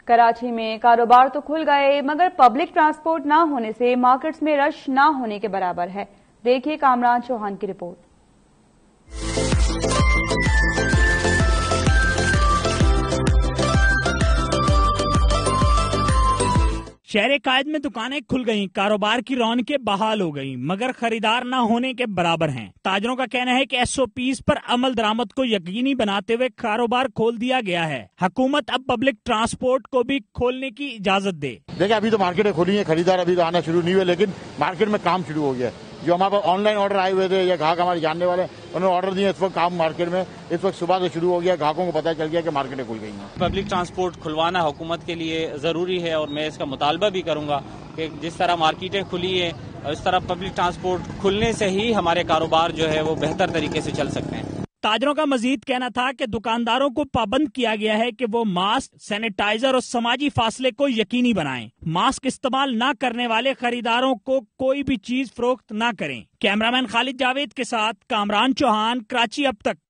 کراچی میں کاروبار تو کھل گئے مگر پبلک ٹرانسپورٹ نہ ہونے سے مارکیٹس میں رش نہ ہونے کے برابر ہے. دیکھیے کامران چوہان کی رپورٹ. شہر قائد میں دکانیں کھل گئیں، کاروبار کی رونقیں بحال ہو گئیں مگر خریدار نہ ہونے کے برابر ہیں. تاجروں کا کہنا ہے کہ ایس او پیز پر عمل درآمد کو یقینی بناتے ہوئے کاروبار کھول دیا گیا ہے. حکومت اب پبلک ٹرانسپورٹ کو بھی کھولنے کی اجازت دے. دیکھیں ابھی تو مارکیٹیں کھلی ہیں، خریدار ابھی تو آنا شروع نہیں ہوئے، لیکن مارکیٹ میں کام شروع ہو گیا ہے. جو ہمارے پاس آن لائن آرڈر آئے ہوئے تھے یا گاہک ہمارے جاننے والے انہوں نے آرڈر دیے، اس وقت کام مارکیٹ میں اس وقت صبح سے شروع ہو گیا. گاہکوں کو پتہ چل گیا کہ مارکیٹیں کھل گئی ہیں. پبلک ٹرانسپورٹ کھلوانا حکومت کے لیے ضروری ہے اور میں اس کا مطالبہ بھی کروں گا کہ جس طرح مارکیٹیں کھلی ہیں اس طرح پبلک ٹرانسپورٹ کھلنے سے ہی ہمارے کاروبار جو ہے وہ بہتر طریقے سے چل سکتے ہیں. تاجروں کا مزید کہنا تھا کہ دکانداروں کو پابند کیا گیا ہے کہ وہ ماسک، سینیٹائزر اور سماجی فاصلے کو یقینی بنائیں. ماسک استعمال نہ کرنے والے خریداروں کو کوئی بھی چیز فروخت نہ کریں. کیمرامین خالد جاوید کے ساتھ کامران چوہان، کراچی اب تک.